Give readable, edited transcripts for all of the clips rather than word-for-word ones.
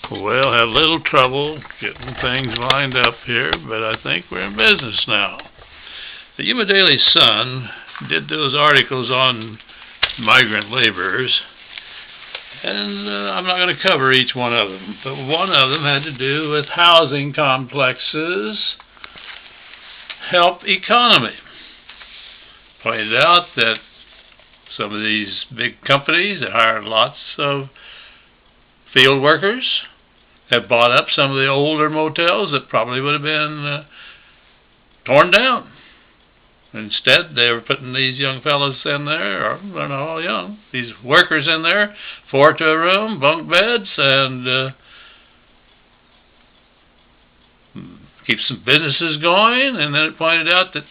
Well, had a little trouble getting things lined up here, but I think we're in business now. The YUMA Daily Sun did those articles on migrant laborers, and I'm not going to cover each one of them, but one of them had to do with housing complexes help economy. Pointed out that some of these big companies that hire lots of field workers have bought up some of the older motels that probably would have been torn down. Instead, they were putting these young fellas in there, or they're not all young, these workers in there, 4 to a room, bunk beds, and keep some businesses going. And then it pointed out that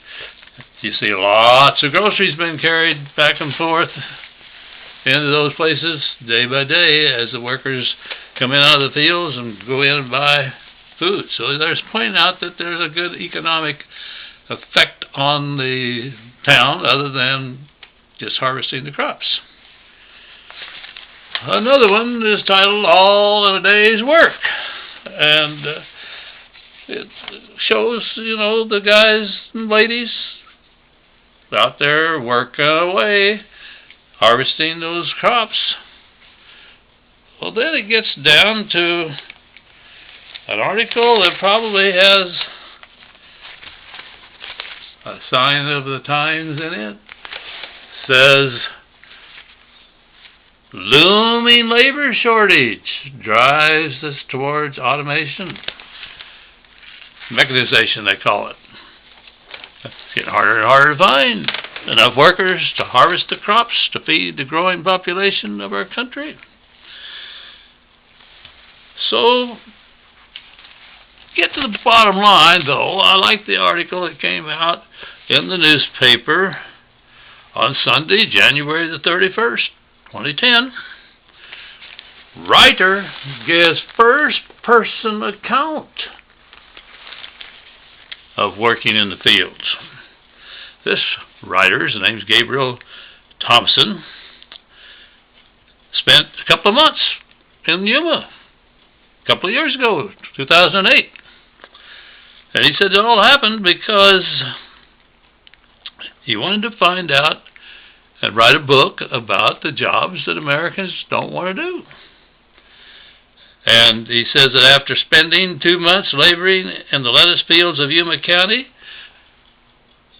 you see lots of groceries being carried back and forth into those places day by day as the workers come in out of the fields and go in and buy food. So there's pointing out that there's a good economic effect on the town other than just harvesting the crops. Another one is titled All in a Day's Work, and it shows, the guys and ladies out there working away, harvesting those crops. Well, then it gets down to an article that probably has a sign of the times in it. Says, looming labor shortage drives us towards automation. Mechanization, they call it. It's getting harder and harder to find enough workers to harvest the crops to feed the growing population of our country. So, get to the bottom line, though. I like the article that came out in the newspaper on Sunday, January the 31st, 2010. Writer gives first-person account of working in the fields. This writer, his name's Gabriel Thompson, spent a couple of months in YUMA a couple of years ago, 2008. And he said it all happened because he wanted to find out and write a book about the jobs that Americans don't want to do. And he says that after spending 2 months laboring in the lettuce fields of Yuma County,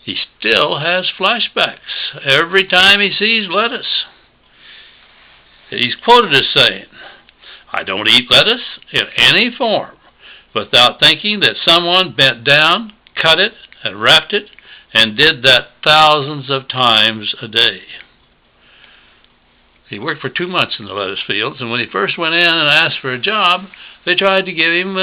he still has flashbacks every time he sees lettuce. He's quoted as saying, "I don't eat lettuce in any form without thinking that someone bent down, cut it, and wrapped it, and did that thousands of times a day." He worked for 2 months in the lettuce fields, and when he first went in and asked for a job, they tried to give him,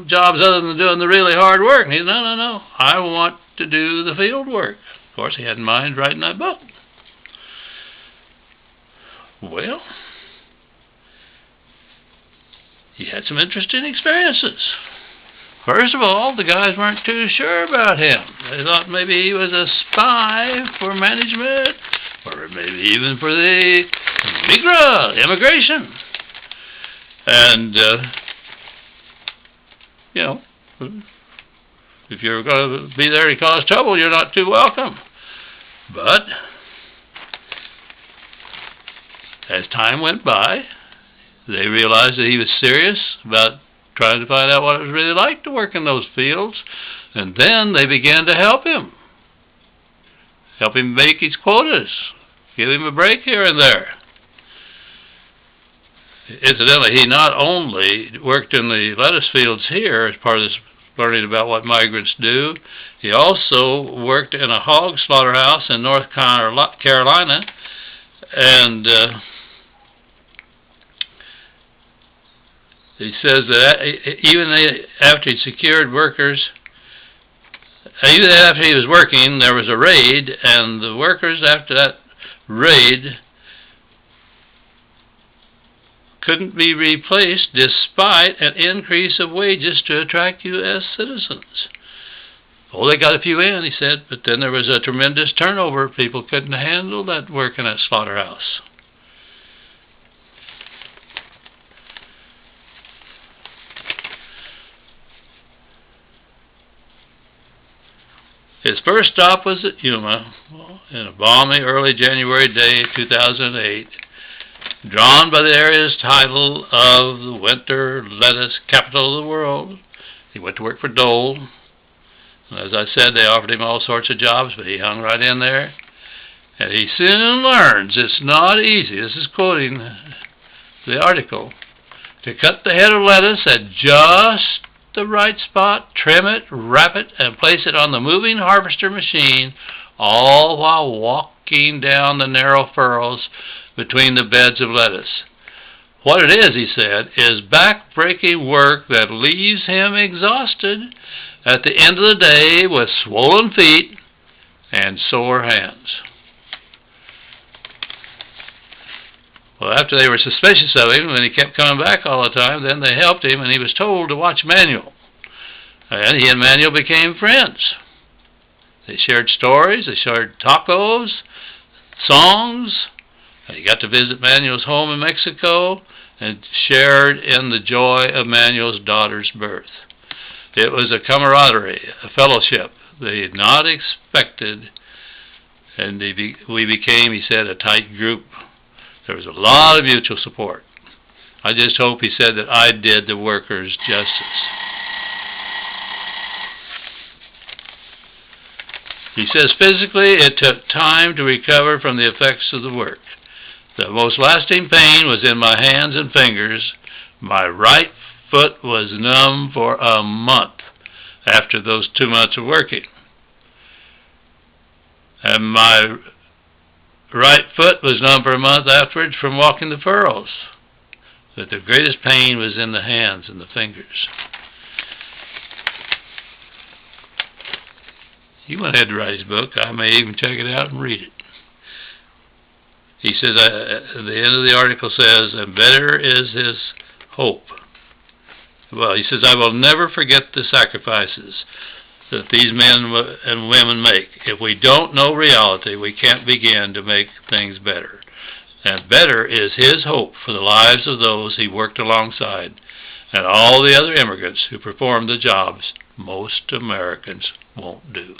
jobs other than doing the really hard work. And he said, no, I want to do the field work. Of course, he had in mind writing that book. Well, he had some interesting experiences. First of all, the guys weren't too sure about him. They thought maybe he was a spy for management, or maybe even for the immigration. And, if you're going to be there to cause trouble, you're not too welcome. But as time went by, they realized that he was serious about trying to find out what it was really like to work in those fields, and then they began to help him make his quotas, give him a break here and there. Incidentally, he not only worked in the lettuce fields here as part of this learning about what migrants do, he also worked in a hog slaughterhouse in North Carolina, and he says that even after he secured workers, even after he was working, there was a raid, and the workers after that raid couldn't be replaced despite an increase of wages to attract U.S. citizens. Oh, they got a few in, he said, but then there was a tremendous turnover. People couldn't handle that work in that slaughterhouse. His first stop was at YUMA in a balmy early January day 2008, drawn by the area's title of the winter lettuce capital of the world. He went to work for Dole. As I said, they offered him all sorts of jobs, but he hung right in there. And he soon learns it's not easy, this is quoting the article, to cut the head of lettuce at just the right spot, trim it, wrap it, and place it on the moving harvester machine, all while walking down the narrow furrows between the beds of lettuce. What it is, he said, is back-breaking work that leaves him exhausted at the end of the day with swollen feet and sore hands. Well, after they were suspicious of him, when he kept coming back all the time, then they helped him, and he was told to watch Manuel. And he and Manuel became friends. They shared stories, they shared tacos, songs. He got to visit Manuel's home in Mexico and shared in the joy of Manuel's daughter's birth. It was a camaraderie, a fellowship they had not expected, and we became, he said, a tight group. There was a lot of mutual support. I just hope, he said, that I did the workers justice. He says, physically, it took time to recover from the effects of the work. The most lasting pain was in my hands and fingers. My right foot was numb for a month after those 2 months of working. And my right foot was numb for a month afterwards from walking the furrows. But the greatest pain was in the hands and the fingers. He went ahead to write his book. I may even check it out and read it. He says, at the end of the article says, and better is his hope. Well, he says, I will never forget the sacrifices that these men and women make. If we don't know reality, we can't begin to make things better. And better is his hope for the lives of those he worked alongside and all the other immigrants who performed the jobs most Americans won't do.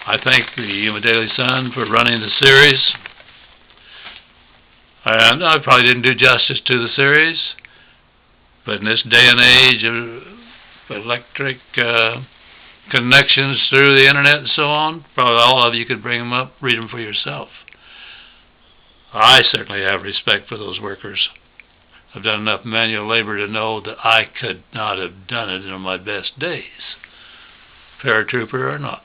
I thank the Yuma Daily Sun for running the series. I probably didn't do justice to the series, but in this day and age of electric connections through the internet and so on, probably all of you could bring them up, read them for yourself. I certainly have respect for those workers. I've done enough manual labor to know that I could not have done it in my best days, paratrooper or not.